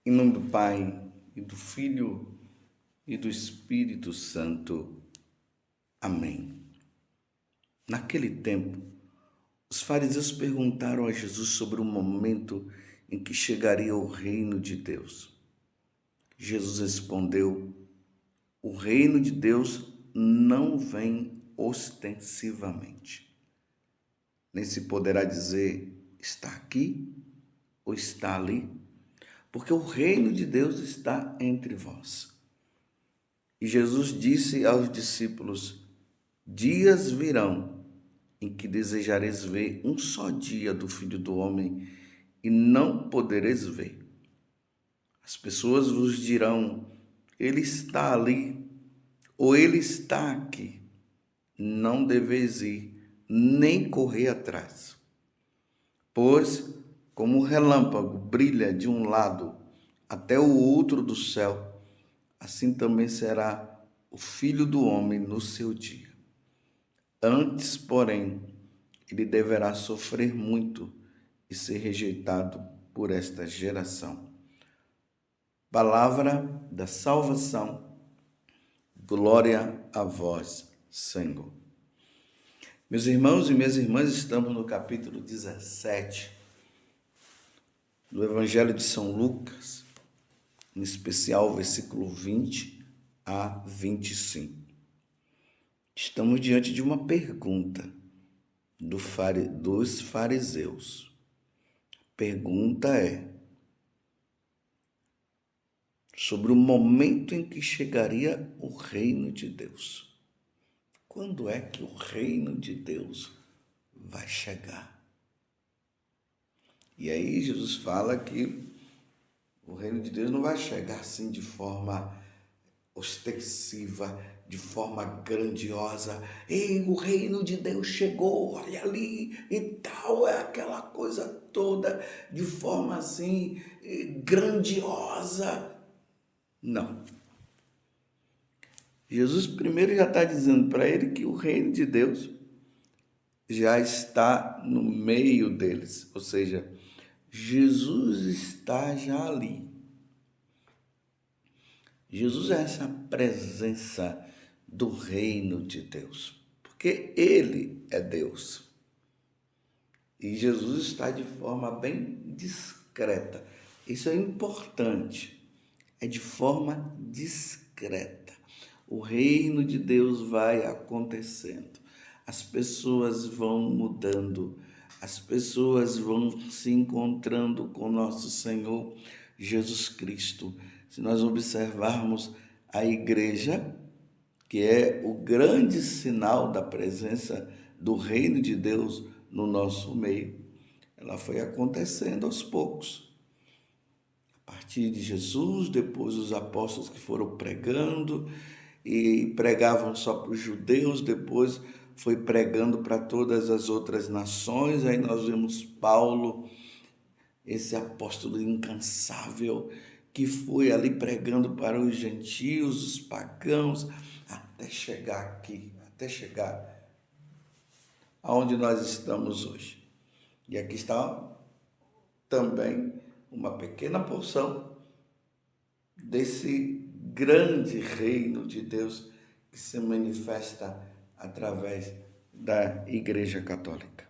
Em nome do Pai, e do Filho, e do Espírito Santo. Amém. Naquele tempo, os fariseus perguntaram a Jesus sobre o momento em que chegaria o reino de Deus. Jesus respondeu: o reino de Deus não vem ostensivamente. Nem se poderá dizer, está aqui ou está ali, porque o reino de Deus está entre vós. E Jesus disse aos discípulos: dias virão em que desejareis ver um só dia do Filho do Homem e não podereis ver. As pessoas vos dirão: ele está ali, ou ele está aqui. Não deveis ir, nem correr atrás. Pois, como o relâmpago brilha de um lado até o outro do céu, assim também será o Filho do Homem no seu dia. Antes, porém, ele deverá sofrer muito e ser rejeitado por esta geração. Palavra da salvação. Glória a vós, Senhor. Meus irmãos e minhas irmãs, estamos no capítulo 17 do Evangelho de São Lucas, em especial o versículo 20 a 25. Estamos diante de uma pergunta dos fariseus. A pergunta é sobre o momento em que chegaria o reino de Deus. Quando é que o reino de Deus vai chegar? E aí Jesus fala que o reino de Deus não vai chegar assim de forma ostensiva, de forma grandiosa. Ei, o reino de Deus chegou, olha ali e tal, é aquela coisa toda de forma assim grandiosa. Não. Jesus primeiro já está dizendo para ele que o reino de Deus já está no meio deles, ou seja, Jesus está já ali. Jesus é essa presença do reino de Deus, porque ele é Deus. E Jesus está de forma bem discreta. Isso é importante, é de forma discreta. O reino de Deus vai acontecendo, as pessoas vão mudando, as pessoas vão se encontrando com nosso Senhor Jesus Cristo. Se nós observarmos a igreja, que é o grande sinal da presença do reino de Deus no nosso meio, ela foi acontecendo aos poucos. A partir de Jesus, depois os apóstolos que foram pregando, e pregavam só para os judeus, depois foi pregando para todas as outras nações. Aí nós vemos Paulo, esse apóstolo incansável, que foi ali pregando para os gentios, os pagãos, até chegar aqui, até chegar aonde nós estamos hoje. E aqui está também uma pequena porção desse grande reino de Deus que se manifesta através da Igreja Católica.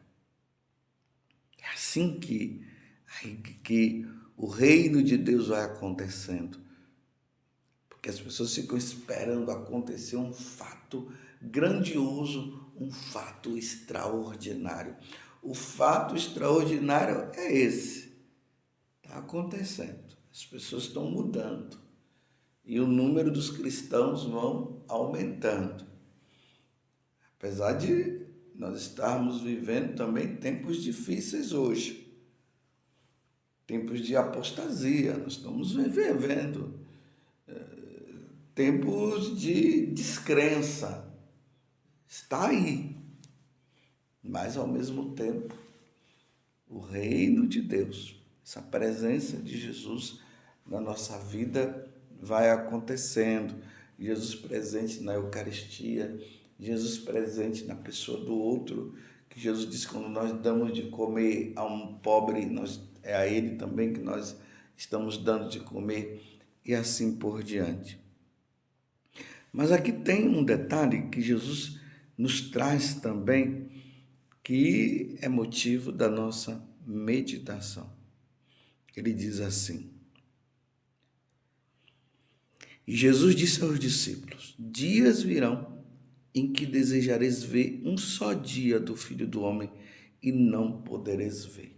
É assim que o reino de Deus vai acontecendo, porque as pessoas ficam esperando acontecer um fato grandioso, um fato extraordinário. O fato extraordinário é esse, está acontecendo, as pessoas estão mudando. E o número dos cristãos vão aumentando. Apesar de nós estarmos vivendo também tempos difíceis hoje. Tempos de apostasia, nós estamos vivendo. Tempos de descrença. Está aí. Mas, ao mesmo tempo, o reino de Deus, essa presença de Jesus na nossa vida vai acontecendo. Jesus presente na Eucaristia, Jesus presente na pessoa do outro, que Jesus disse: quando nós damos de comer a um pobre, é a ele também que nós estamos dando de comer e assim por diante. Mas aqui tem um detalhe que Jesus nos traz também, que é motivo da nossa meditação. Ele diz assim: e Jesus disse aos discípulos: dias virão em que desejareis ver um só dia do Filho do Homem e não podereis ver.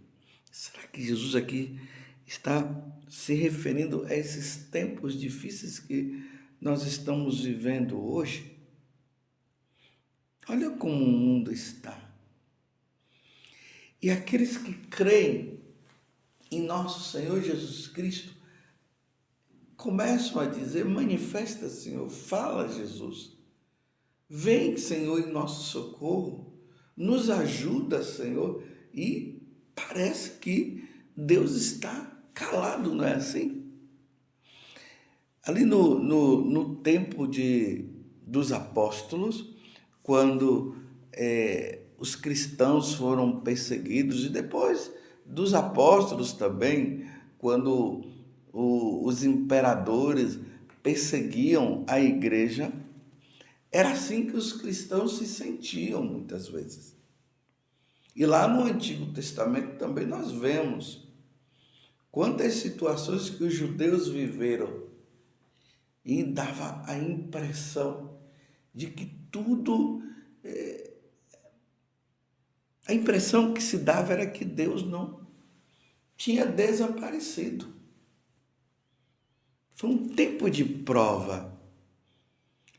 Será que Jesus aqui está se referindo a esses tempos difíceis que nós estamos vivendo hoje? Olha como o mundo está. E aqueles que creem em nosso Senhor Jesus Cristo começam a dizer: manifesta, Senhor, fala, Jesus. Vem, Senhor, em nosso socorro. Nos ajuda, Senhor. E parece que Deus está calado, não é assim? Ali no tempo dos apóstolos, quando os cristãos foram perseguidos, e depois dos apóstolos também, quando os imperadores perseguiam a igreja, era assim que os cristãos se sentiam muitas vezes. E lá no Antigo Testamento também nós vemos quantas situações que os judeus viveram e dava a impressão de que tudo... A impressão que se dava era que Deus não tinha desaparecido. Foi um tempo de prova.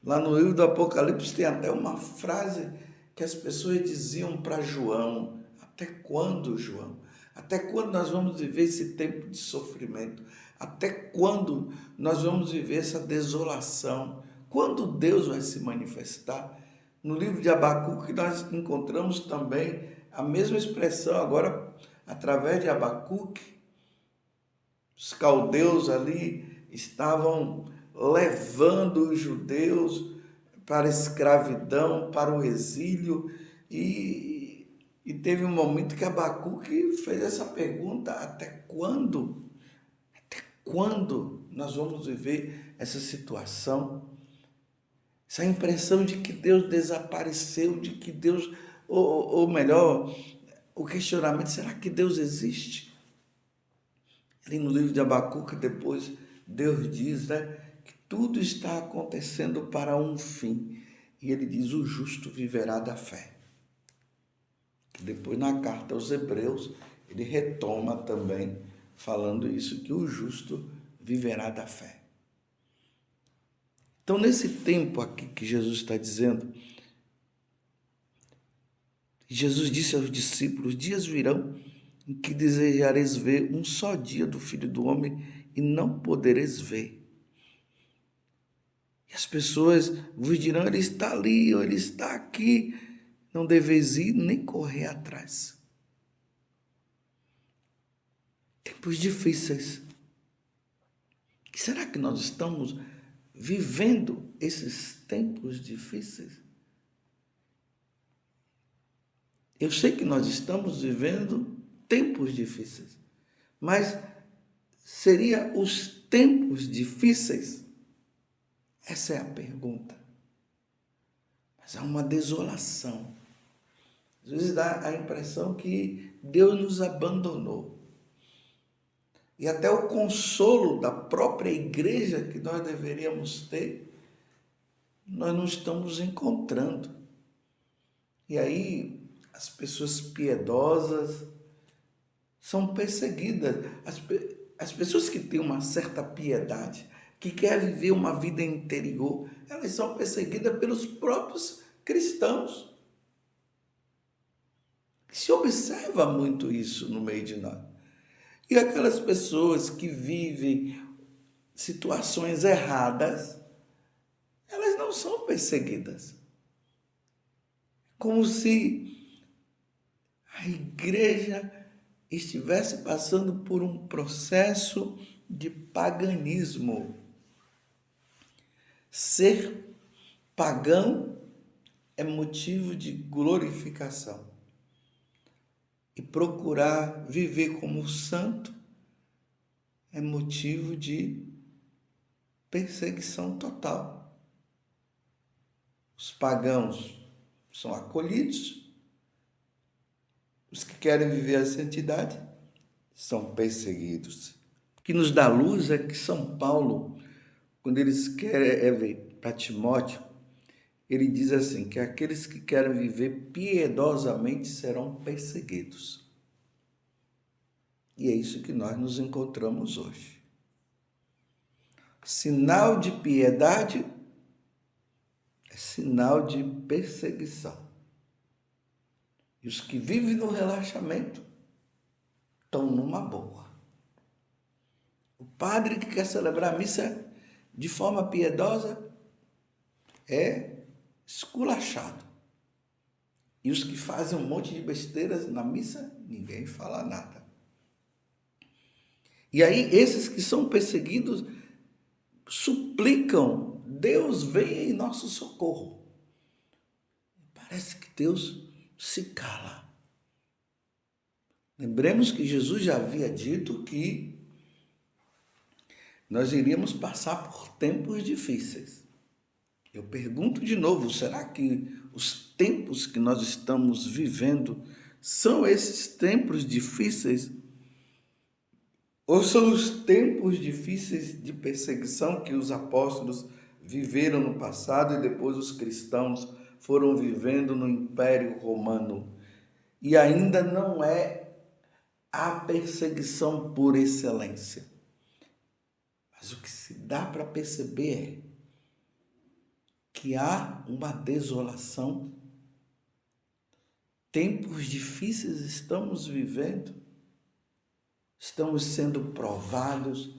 Lá no livro do Apocalipse tem até uma frase que as pessoas diziam para João: até quando, João? Até quando nós vamos viver esse tempo de sofrimento? Até quando nós vamos viver essa desolação? Quando Deus vai se manifestar? No livro de Abacuque nós encontramos também a mesma expressão, agora através de Abacuque. Os caldeus ali estavam levando os judeus para a escravidão, para o exílio, e teve um momento que Abacuque fez essa pergunta: até quando? Até quando nós vamos viver essa situação? Essa impressão de que Deus desapareceu, de que Deus, ou melhor, o questionamento: será que Deus existe? Ali no livro de Abacuque, depois Deus diz, que tudo está acontecendo para um fim. E ele diz: o justo viverá da fé. Depois, na carta aos Hebreus, ele retoma também, falando isso, que o justo viverá da fé. Então, nesse tempo aqui que Jesus está dizendo, Jesus disse aos discípulos: dias virão em que desejareis ver um só dia do Filho do Homem e não podereis ver. E as pessoas vos dirão: ele está ali, ou ele está aqui. Não deveis ir nem correr atrás. Tempos difíceis. Será que nós estamos vivendo esses tempos difíceis? Eu sei que nós estamos vivendo tempos difíceis, mas seria os tempos difíceis? Essa é a pergunta. Mas há uma desolação. Às vezes dá a impressão que Deus nos abandonou. E até o consolo da própria igreja que nós deveríamos ter, nós não estamos encontrando. E aí as pessoas piedosas são perseguidas. As pessoas que têm uma certa piedade, que querem viver uma vida interior, elas são perseguidas pelos próprios cristãos. Se observa muito isso no meio de nós. E aquelas pessoas que vivem situações erradas, elas não são perseguidas. Como se a igreja estivesse passando por um processo de paganismo. Ser pagão é motivo de glorificação. E procurar viver como santo é motivo de perseguição total. Os pagãos são acolhidos, os que querem viver a santidade são perseguidos. O que nos dá luz é que São Paulo, quando ele escreve para Timóteo, ele diz assim, que aqueles que querem viver piedosamente serão perseguidos. E é isso que nós nos encontramos hoje. Sinal de piedade é sinal de perseguição. E os que vivem no relaxamento estão numa boa. O padre que quer celebrar a missa de forma piedosa é esculachado. E os que fazem um monte de besteiras na missa, ninguém fala nada. E aí, esses que são perseguidos suplicam, Deus venha em nosso socorro. Parece que Deus se cala. Lembremos que Jesus já havia dito que nós iríamos passar por tempos difíceis. Eu pergunto de novo, será que os tempos que nós estamos vivendo são esses tempos difíceis? Ou são os tempos difíceis de perseguição que os apóstolos viveram no passado e depois os cristãos foram vivendo no Império Romano? E ainda não é a perseguição por excelência. Mas o que se dá para perceber é que há uma desolação. Tempos difíceis estamos vivendo, estamos sendo provados,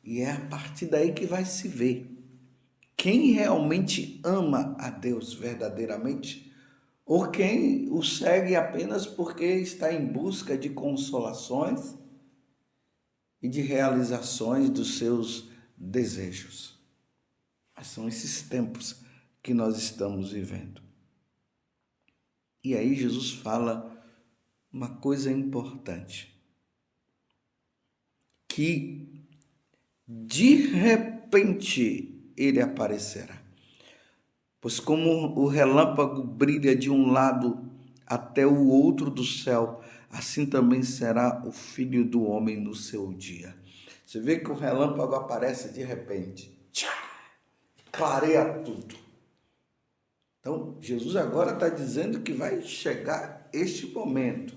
e é a partir daí que vai se ver quem realmente ama a Deus verdadeiramente ou quem o segue apenas porque está em busca de consolações e de realizações dos seus desejos. Mas são esses tempos que nós estamos vivendo. E aí Jesus fala uma coisa importante, que de repente ele aparecerá. Pois como o relâmpago brilha de um lado até o outro do céu, assim também será o Filho do Homem no seu dia. Você vê que o relâmpago aparece de repente, clareia tudo. Então, Jesus agora está dizendo que vai chegar este momento.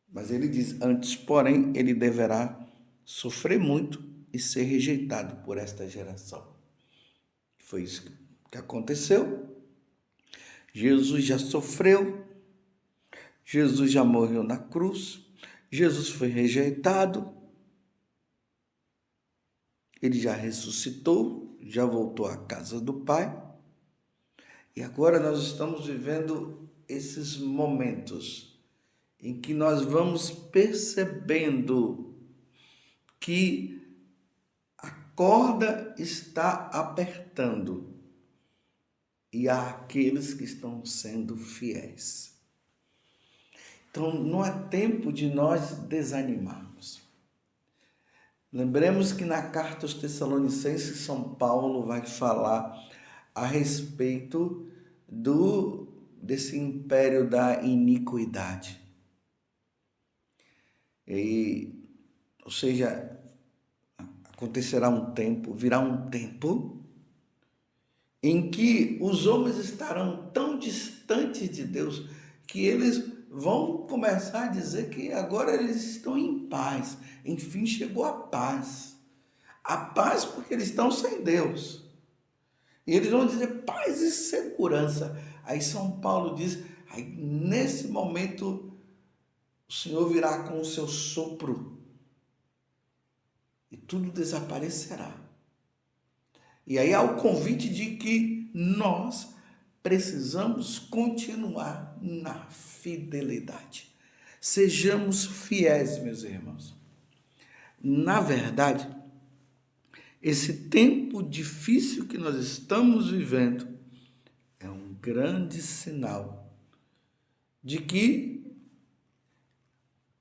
Mas ele diz, antes, porém, ele deverá sofrer muito e ser rejeitado por esta geração. Foi isso que aconteceu. Jesus já sofreu, Jesus já morreu na cruz, Jesus foi rejeitado, ele já ressuscitou, já voltou à casa do Pai. E agora nós estamos vivendo esses momentos em que nós vamos percebendo que a corda está apertando e há aqueles que estão sendo fiéis. Então, não é tempo de nós desanimarmos. Lembremos que na carta aos Tessalonicenses, São Paulo vai falar a respeito desse império da iniquidade. Ou seja, acontecerá um tempo, virá um tempo em que os homens estarão tão distantes de Deus que eles vão começar a dizer que agora eles estão em paz. Enfim, chegou a paz. A paz porque eles estão sem Deus. E eles vão dizer paz e segurança. Aí São Paulo diz, aí nesse momento o Senhor virá com o seu sopro e tudo desaparecerá. E aí há o convite de que nós precisamos continuar na fidelidade. Sejamos fiéis, meus irmãos. Na verdade, esse tempo difícil que nós estamos vivendo é um grande sinal de que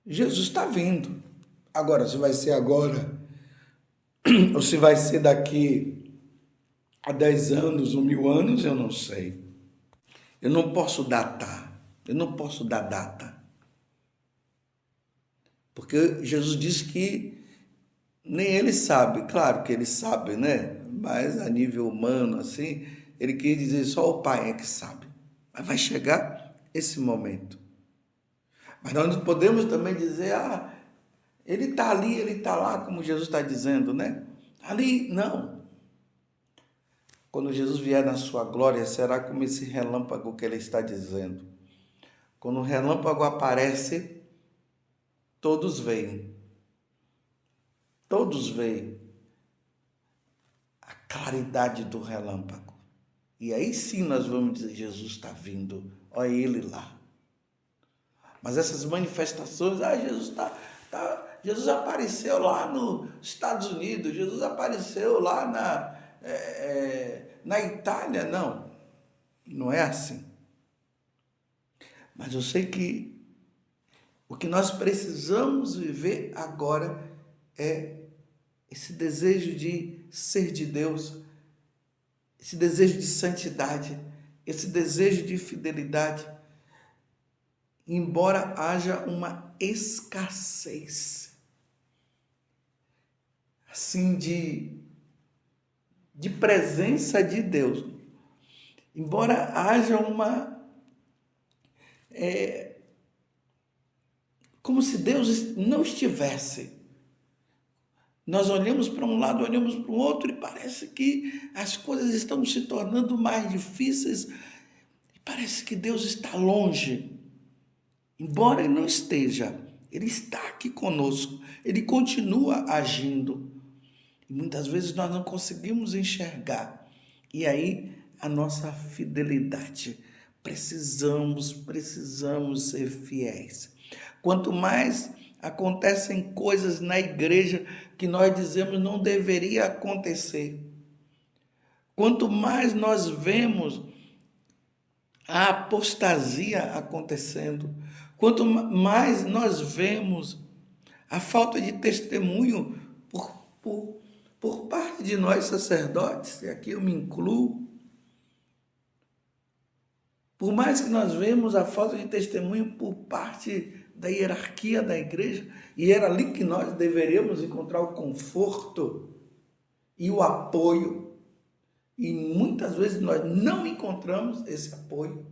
Jesus está vindo. Agora, se vai ser agora, ou se vai ser daqui a 10 anos ou 1000 anos, eu não sei. Eu não posso datar, eu não posso dar data. Porque Jesus disse que nem ele sabe, claro que ele sabe, né? Mas a nível humano, assim, ele quis dizer só o Pai é que sabe. Mas vai chegar esse momento. Mas nós não podemos também dizer, ele está ali, ele está lá, como Jesus está dizendo, né? Ali, não. Quando Jesus vier na sua glória, será como esse relâmpago que ele está dizendo. Quando o relâmpago aparece, todos veem. Todos veem a claridade do relâmpago. E aí sim nós vamos dizer, Jesus está vindo, olha ele lá. Mas essas manifestações, Jesus apareceu lá nos Estados Unidos, Jesus apareceu lá na Itália, não é assim. Mas eu sei que o que nós precisamos viver agora é esse desejo de ser de Deus, esse desejo de santidade, esse desejo de fidelidade, embora haja uma escassez, assim, de presença de Deus, embora haja como se Deus não estivesse. Nós olhamos para um lado, olhamos para o outro e parece que as coisas estão se tornando mais difíceis e parece que Deus está longe. Embora Ele não esteja, Ele está aqui conosco, Ele continua agindo. E muitas vezes nós não conseguimos enxergar. E aí a nossa fidelidade, precisamos ser fiéis. Quanto mais acontecem coisas na igreja que nós dizemos não deveria acontecer, quanto mais nós vemos a apostasia acontecendo, quanto mais nós vemos a falta de testemunho por parte de nós sacerdotes, e aqui eu me incluo, por mais que nós vemos a falta de testemunho por parte da hierarquia da igreja, e era ali que nós deveríamos encontrar o conforto e o apoio, e muitas vezes nós não encontramos esse apoio,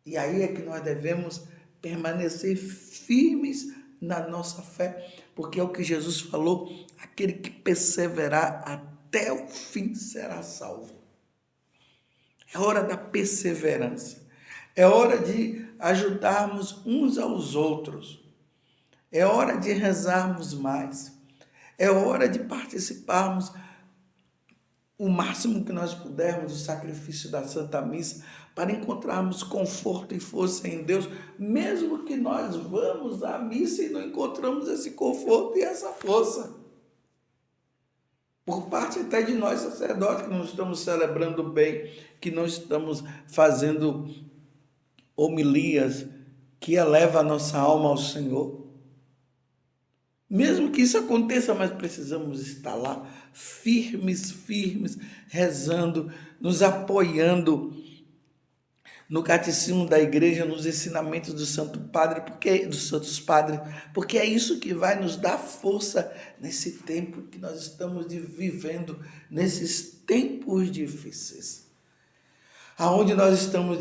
e aí é que nós devemos permanecer firmes na nossa fé, porque é o que Jesus falou, aquele que perseverar até o fim será salvo. É hora da perseverança, é hora de ajudarmos uns aos outros, é hora de rezarmos mais, é hora de participarmos o máximo que nós pudermos do sacrifício da Santa Missa para encontrarmos conforto e força em Deus, mesmo que nós vamos à missa e não encontramos esse conforto e essa força. Por parte até de nós sacerdotes que não estamos celebrando bem, que não estamos fazendo homilias que eleva a nossa alma ao Senhor. Mesmo que isso aconteça, mas precisamos estar lá firmes, rezando, nos apoiando no catecismo da igreja, nos ensinamentos do Santo Padre, dos Santos Padres, porque é isso que vai nos dar força nesse tempo que nós estamos vivendo, nesses tempos difíceis. Aonde nós estamos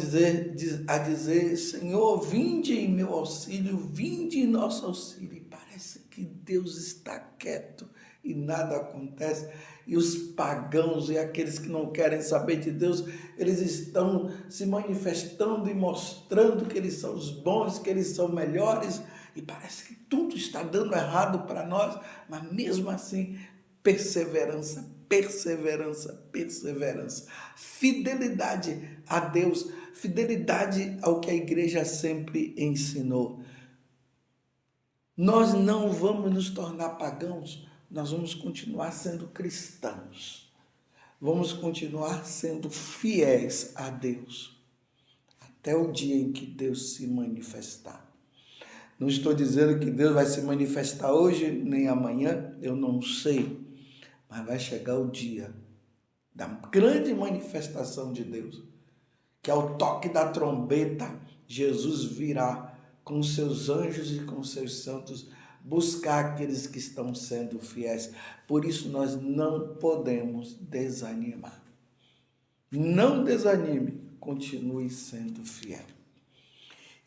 a dizer, Senhor, vinde em meu auxílio, vinde em nosso auxílio. E parece que Deus está quieto e nada acontece. E os pagãos e aqueles que não querem saber de Deus, eles estão se manifestando e mostrando que eles são os bons, que eles são melhores. E parece que tudo está dando errado para nós, mas mesmo assim, perseverança, fidelidade a Deus, fidelidade ao que a igreja sempre ensinou. Nós não vamos nos tornar pagãos, nós vamos continuar sendo cristãos, vamos continuar sendo fiéis a Deus, até o dia em que Deus se manifestar. Não estou dizendo que Deus vai se manifestar hoje nem amanhã, eu não sei. Mas vai chegar o dia da grande manifestação de Deus, que ao toque da trombeta, Jesus virá com seus anjos e com seus santos buscar aqueles que estão sendo fiéis. Por isso nós não podemos desanimar. Não desanime, continue sendo fiel.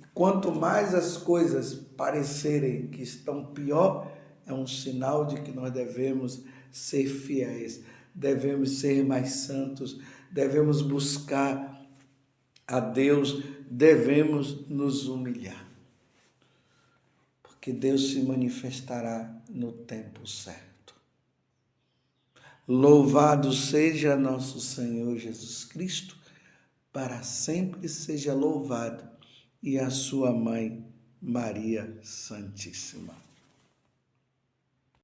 E quanto mais as coisas parecerem que estão pior, é um sinal de que nós devemos ser fiéis, devemos ser mais santos, devemos buscar a Deus, devemos nos humilhar. Porque Deus se manifestará no tempo certo. Louvado seja nosso Senhor Jesus Cristo, para sempre seja louvado, e a sua mãe, Maria Santíssima.